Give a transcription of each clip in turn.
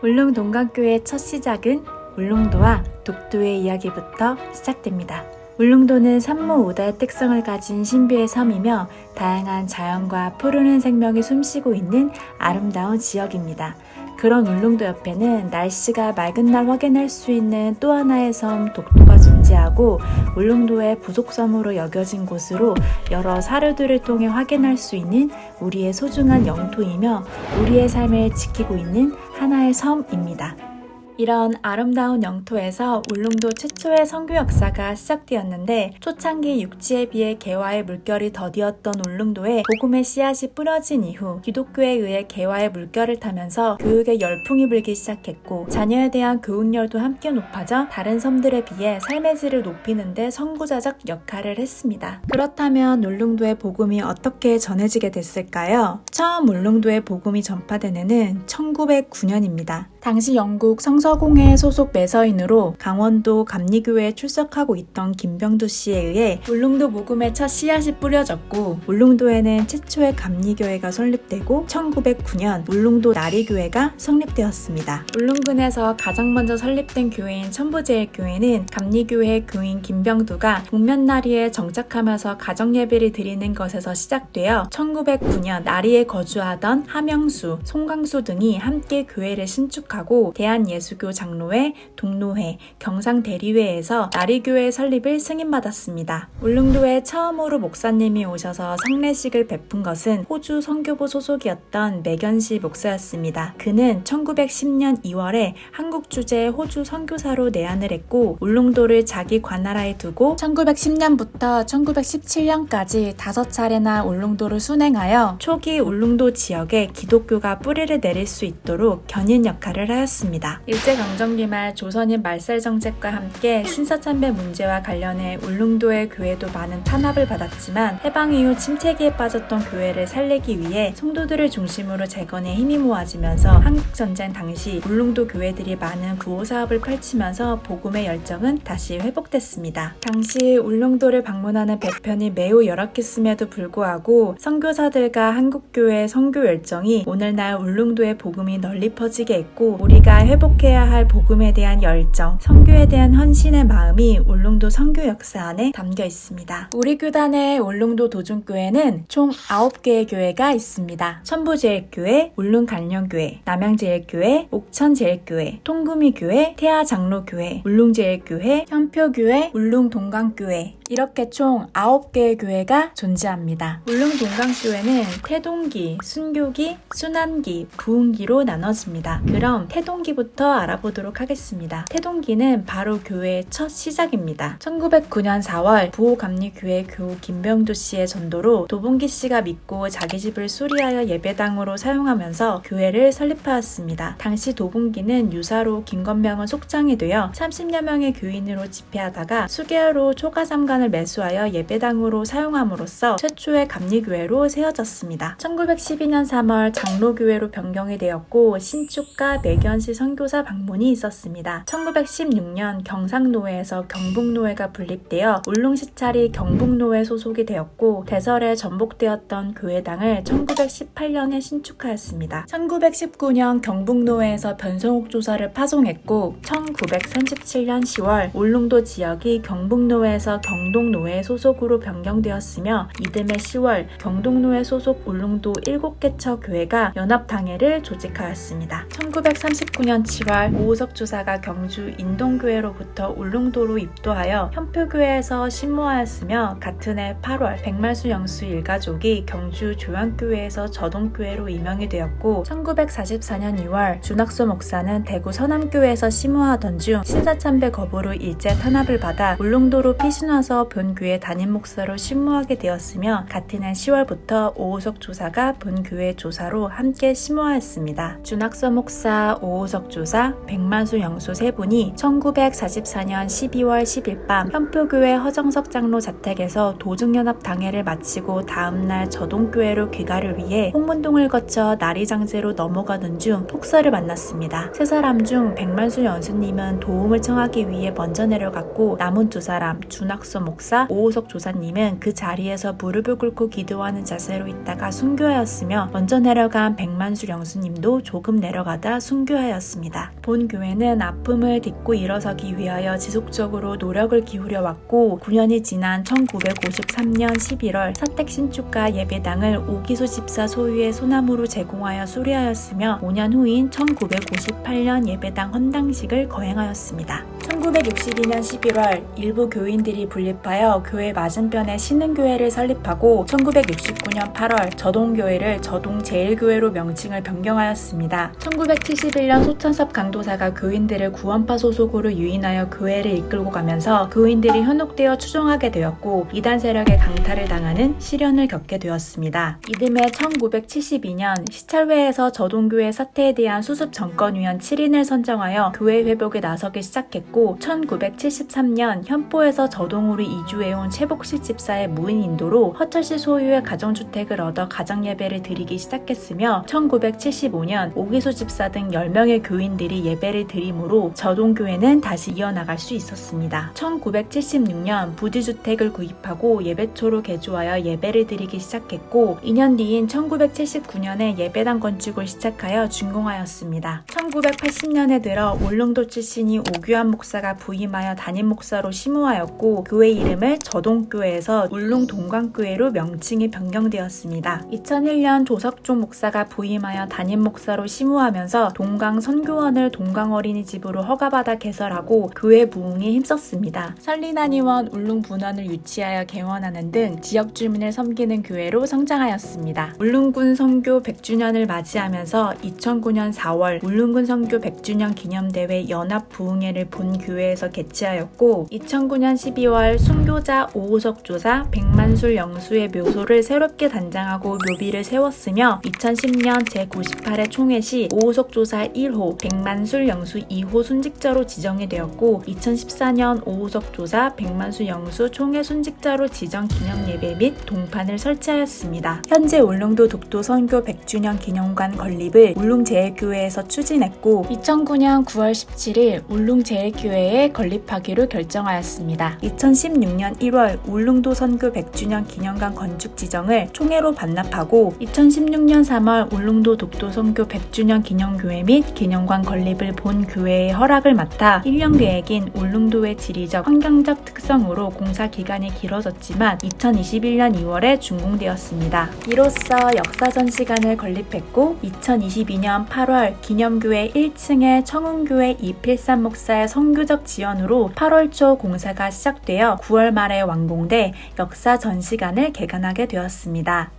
울릉 동강교의 첫 시작은 울릉도와 독도의 이야기부터 시작됩니다. 울릉도는 삼무오다의 특성을 가진 신비의 섬이며 다양한 자연과 푸르른 생명이 숨쉬고 있는 아름다운 지역입니다. 그런 울릉도 옆에는 날씨가 맑은 날 확인할 수 있는 또 하나의 섬 독도가 존재하고 울릉도의 부속섬으로 여겨진 곳으로 여러 사료들을 통해 확인할 수 있는 우리의 소중한 영토이며 우리의 삶을 지키고 있는 하나의 섬입니다. 이런 아름다운 영토에서 울릉도 최초의 선교 역사가 시작되었는데 초창기 육지에 비해 개화의 물결이 더디었던 울릉도에 복음의 씨앗이 뿌려진 이후 기독교에 의해 개화의 물결을 타면서 교육의 열풍이 불기 시작했고 자녀에 대한 교육열도 함께 높아져 다른 섬들에 비해 삶의 질을 높이는 데 선구자적 역할을 했습니다. 그렇다면 울릉도의 복음이 어떻게 전해지게 됐을까요? 처음 울릉도의 복음이 전파된 해는 1909년입니다. 당시 영국 성서공회 소속 매서인으로 강원도 감리교회에 출석하고 있던 김병두 씨에 의해 울릉도 복음의 첫 씨앗이 뿌려졌고 울릉도에는 최초의 감리교회가 설립되고 1909년 울릉도 나리교회가 성립되었습니다. 울릉군에서 가장 먼저 설립된 교회인 천부제일교회는 감리교회 교인 김병두가 북면나리에 정착하면서 가정예배를 드리는 것에서 시작되어 1909년 나리에 거주하던 하명수, 송광수 등이 함께 교회를 신축하고 대한예수교 장로회, 동로회, 경상대리회에서 나리교회 설립을 승인받았습니다. 울릉도에 처음으로 목사님이 오셔서 성례식을 베푼 것은 호주 선교부 소속이었던 매견시 목사였습니다. 그는 1910년 2월에 한국 주재의 호주 선교사로 내한을 했고 울릉도를 자기 관할하에 두고 1910년부터 1917년까지 5차례나 울릉도를 순행하여 초기 울릉도 지역에 기독교가 뿌리를 내릴 수 있도록 견인 역할을 하였습니다. 일제강점기 말 조선인 말살 정책과 함께 신사참배 문제와 관련해 울릉도의 교회도 많은 탄압을 받았지만 해방 이후 침체기에 빠졌던 교회를 살리기 위해 성도들을 중심으로 재건에 힘이 모아지면서 한국전쟁 당시 울릉도 교회들이 많은 구호사업을 펼치면서 복음의 열정은 다시 회복됐습니다. 당시 울릉도를 방문하는 배편이 매우 열악했음에도 불구하고 선교사들과 한국교회의 선교 열정이 오늘날 울릉도의 복음이 널리 퍼지게 했고 우리가 회복해야 할 복음에 대한 열정, 선교에 대한 헌신의 마음이 울릉도 선교 역사 안에 담겨 있습니다. 우리 교단의 울릉도 도중교회는 총 9개의 교회가 있습니다. 천부제일교회, 울릉간령교회, 남양제일교회, 옥천제일교회, 통구미교회, 태아장로교회, 울릉제일교회, 현표교회, 울릉동강교회 이렇게 총 9개의 교회가 존재합니다. 울릉동강교회는 태동기, 순교기, 순환기, 부흥기로 나눠집니다. 그럼 태동기부터 알아보도록 하겠습니다. 태동기는 바로 교회의 첫 시작입니다. 1909년 4월 부호감리교회 교우 김병두 씨의 전도로 도봉기 씨가 믿고 자기 집을 수리하여 예배당으로 사용하면서 교회를 설립하였습니다. 당시 도봉기는 유사로 김건병은 속장이 되어 30여 명의 교인으로 집회하다가 수개월 후 초가삼간을 매수하여 예배당으로 사용함으로써 최초의 감리교회로 세워졌습니다. 1912년 3월 장로교회로 변경이 되었고 신축과 매견시 선교사 방문이 있었습니다. 1916년 경상노회에서 경북노회가 분립되어 울릉시찰이 경북노회 소속이 되었고 대설에 전복되었던 교회당을 1918년에 신축하였습니다. 1919년 경북노회에서 변성욱 조사를 파송했고 1937년 10월 울릉도 지역이 경북노회에서 경동노회 소속으로 변경되었으며 이듬해 10월 경동노회 소속 울릉도 7개처 교회가 연합당회를 조직하였습니다. 1939년 7월 오우석 주사가 경주 인동교회로부터 울릉도로 입도하여 현표교회에서 신모하였으며 같은 해 8월 백말수 영수 일가족이 경주 조양교회에서 저동교회로 임명이 되었고 1944년 6월 준학소 목사는 대구 서남교회에서 심호하던 중 신사참배 거부로 일제 탄압을 받아 울릉도로 피신와서 본교회 담임 목사로 심호하게 되었으며 같은 해 10월부터 오우석 조사가 본교회 조사로 함께 심호하였습니다. 준학소 목사, 오우석 조사, 백만수 영수 세 분이 1944년 12월 10일 밤 현표교회 허정석 장로 자택에서 도중연합당회를 마치고 다음날 저동교회로 귀가를 위해 홍문동을 거쳐 나리장제로 넘어가는 중 폭설을 만났습니다. 세 사람 중 백만수 영수님은 도움을 청하기 위해 먼저 내려갔고 남은 두 사람 준학소 있었던 목사 오호석 조사님은 그 자리에서 무릎을 꿇고 기도하는 자세로 있다가 순교하였으며 먼저 내려간 백만수 영수님도 조금 내려가다 순교하였습니다. 본 교회는 아픔을 딛고 일어서기 위하여 지속적으로 노력을 기울여 왔고 9년이 지난 1953년 11월 사택신축가 예배당을 오기수 집사 소유의 소나무로 제공하여 수리하였으며 5년 후인 1958년 예배당 헌당식을 거행하였습니다. 1962년 11월 일부 교인들이 분립하여 교회 맞은편에 신흥교회를 설립하고 1969년 8월 저동교회를 저동제일교회로 명칭을 변경하였습니다. 1971년 소천섭 강도사가 교인들을 구원파 소속으로 유인하여 교회를 이끌고 가면서 교인들이 현혹되어 추종하게 되었고 이단 세력의 강탈을 당하는 시련을 겪게 되었습니다. 이듬해 1972년 시찰회에서 저동교회 사태에 대한 수습 정권위원 7인을 선정하여 교회 회복에 나서기 시작했고 1973년 현포에서 저동으로 이주해온 최복식 집사의 무인 인도로 허철씨 소유의 가정주택을 얻어 가정예배를 드리기 시작했으며 1975년 오기수 집사 등 10명의 교인들이 예배를 드림으로 저동교회는 다시 이어나갈 수 있었습니다. 1976년 부지주택을 구입하고 예배초로 개조하여 예배를 드리기 시작했고 2년 뒤인 1979년에 예배당 건축을 시작하여 준공하였습니다. 1980년에 들어 울릉도 출신이 오규환 목사가 부임하여 담임 목사로 심우하였고 교회 이름을 저동교회에서 울릉동광교회로 명칭이 변경되었습니다. 2001년 조석종 목사가 부임하여 담임 목사로 심우하면서 동강선교원을 동강어린이집으로 허가받아 개설하고 교회 부흥에 힘썼습니다. 설린한의원 울릉분원을 유치하여 개원하는 등 지역 주민을 섬기는 교회로 성장하였습니다. 울릉군 선교 100주년을 맞이하면서 2009년 4월 울릉군 선교 100주년 기념대회 연합부흥회를 본 교회에서 개최하였고 2009년 12월 순교자 오호석 조사 백만술 영수의 묘소를 새롭게 단장하고 묘비를 세웠으며 2010년 제98회 총회 시 오호석 조사 1호 백만술 영수 2호 순직자로 지정이 되었고 2014년 오호석 조사 백만술 영수 총회 순직자로 지정 기념예배 및 동판을 설치하였습니다. 현재 울릉도 독도 선교 100주년 기념관 건립을 울릉제일교회에서 추진했고 2009년 9월 17일 울릉제일교회에 건립하기로 결정하였습니다. 2016년 1월 울릉도 선교 100주년 기념관 건축 지정을 총회로 반납하고 2016년 3월 울릉도 독도 선교 100주년 기념교회 및 기념관 건립을 본 교회의 허락을 맡아 1년 계획인 울릉도의 지리적 환경적 특성으로 공사 기간이 길어졌지만 2021년 2월에 준공되었습니다. 이로써 역사 전시관을 건립했고 2022년 8월 기념교회 1층에 청운교회 이필산 목사의 선교적 지원으로 8월 초 공사가 시작되어 9월 말에 완공돼 역사 전시관을 개관하게 되었습니다.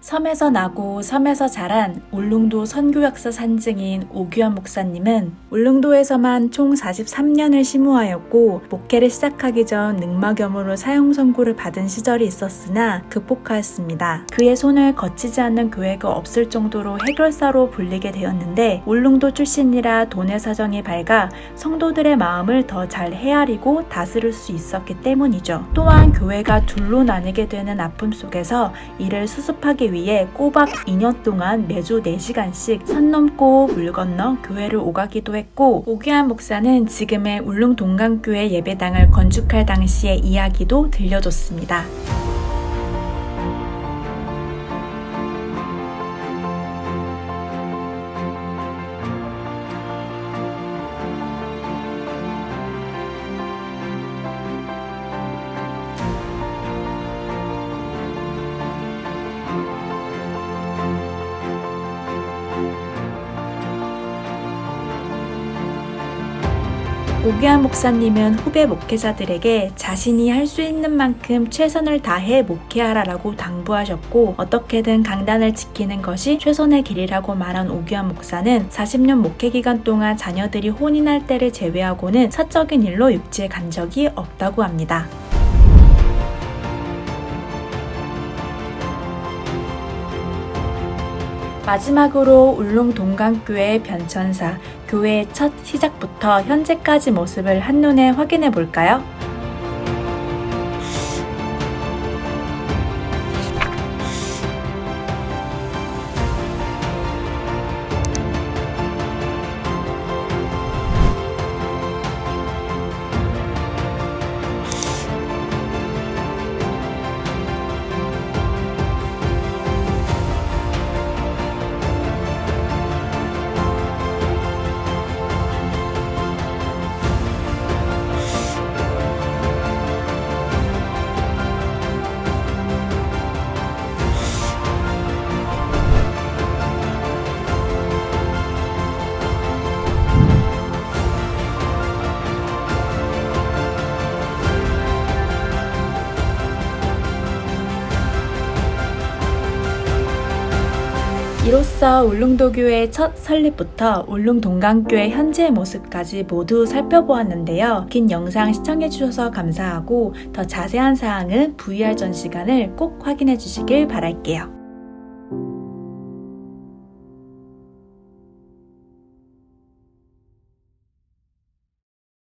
섬에서 나고 섬에서 자란 울릉도 선교 역사 산증인 오규환 목사님은 울릉도에서만 총 43년을 심우하였고 목회를 시작하기 전 능마겸으로 사형 선고를 받은 시절이 있었으나 극복하였습니다. 그의 손을 거치지 않는 교회가 없을 정도로 해결사로 불리게 되었는데 울릉도 출신이라 돈의 사정이 밝아 성도들의 마음을 더 잘 헤아리고 다스릴 수 있었기 때문이죠. 또한 교회가 둘로 나뉘게 되는 아픔 속에서 이를 수습하기 위해 꼬박 2년 동안 매주 4시간씩 산 넘고 물 건너 교회를 오가기도 했고 오규환 목사는 지금의 울릉동강교회 예배당을 건축할 당시의 이야기도 들려줬습니다. 오규환 목사님은 후배 목회자들에게 자신이 할 수 있는 만큼 최선을 다해 목회하라라고 당부하셨고 어떻게든 강단을 지키는 것이 최선의 길이라고 말한 오규환 목사는 40년 목회 기간 동안 자녀들이 혼인할 때를 제외하고는 사적인 일로 육지에 간 적이 없다고 합니다. 마지막으로 울릉동강교회의 변천사, 교회의 첫 시작부터 현재까지 모습을 한눈에 확인해 볼까요? 이로써 울릉도교회 첫 설립부터 울릉동강교회 현재의 모습까지 모두 살펴보았는데요. 긴 영상 시청해주셔서 감사하고 더 자세한 사항은 VR 전 시간을 꼭 확인해 주시길 바랄게요.